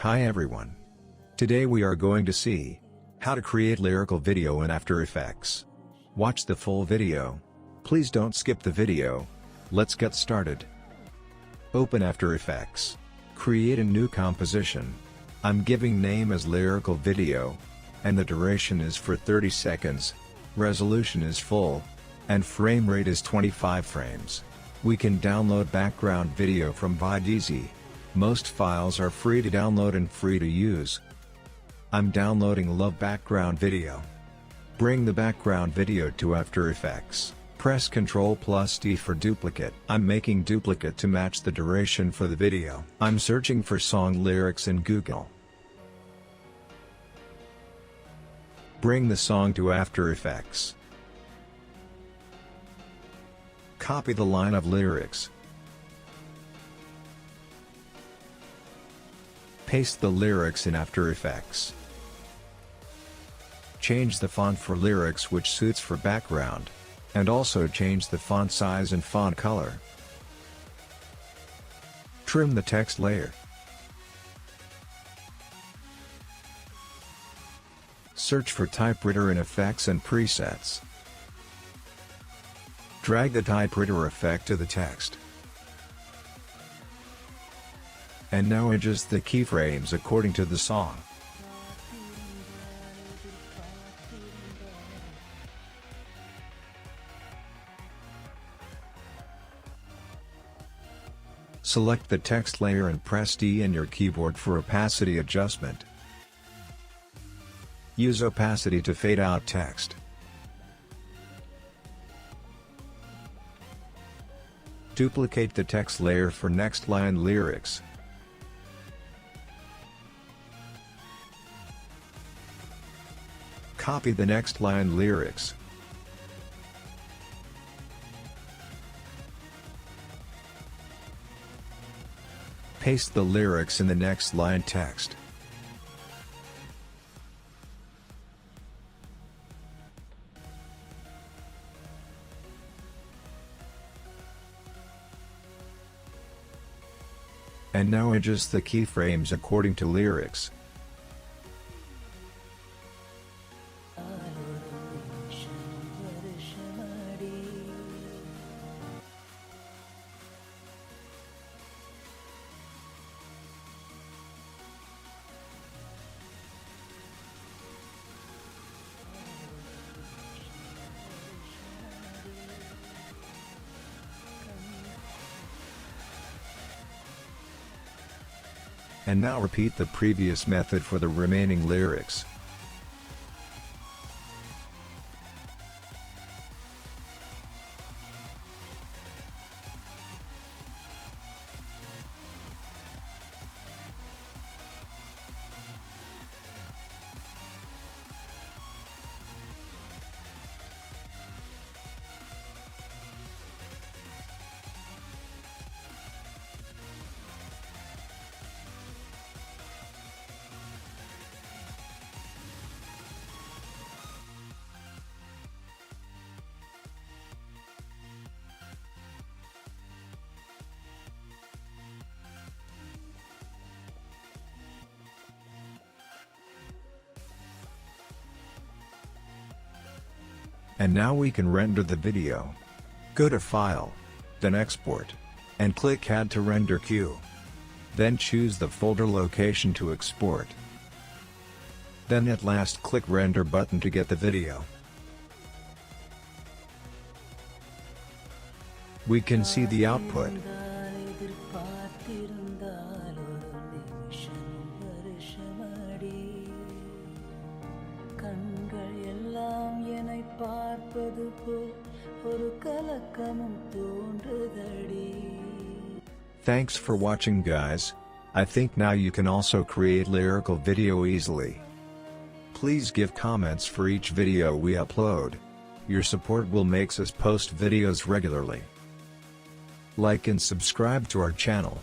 Hi everyone. Today we are going to see how to create lyrical video in After Effects. Watch the full video. Please don't skip the video. Let's get started. Open After Effects. Create a new composition. I'm giving name as Lyrical Video, and the duration is for 30 seconds. Resolution is full, and frame rate is 25 frames. We can download background video from Videezy. Most files are free to download and free to use. I'm downloading Love background video. Bring the background video to After Effects. Press Ctrl+D for duplicate. I'm making duplicate to match the duration for the video. I'm searching for song lyrics in Google. Bring the song to After Effects. Copy the line of lyrics. Paste the lyrics in After Effects. Change the font for lyrics which suits for background, and also change the font size and font color. Trim the text layer. Search for typewriter in Effects and Presets. Drag the typewriter effect to the text. And now adjust the keyframes according to the song. Select the text layer and press D in your keyboard for opacity adjustment. Use opacity to fade out text. Duplicate the text layer for next line lyrics. Copy the next line lyrics. Paste the lyrics in the next line text. And now adjust the keyframes according to lyrics. And now repeat the previous method for the remaining lyrics. And now we can render the video. Go to File, then Export, and click Add to Render Queue. Then choose the folder location to export. Then at last click Render button to get the video. We can see the output. Thanks for watching guys. I think now you can also create lyrical video easily. Please give comments for each video we upload. Your support will make us post videos regularly. Like and subscribe to our channel.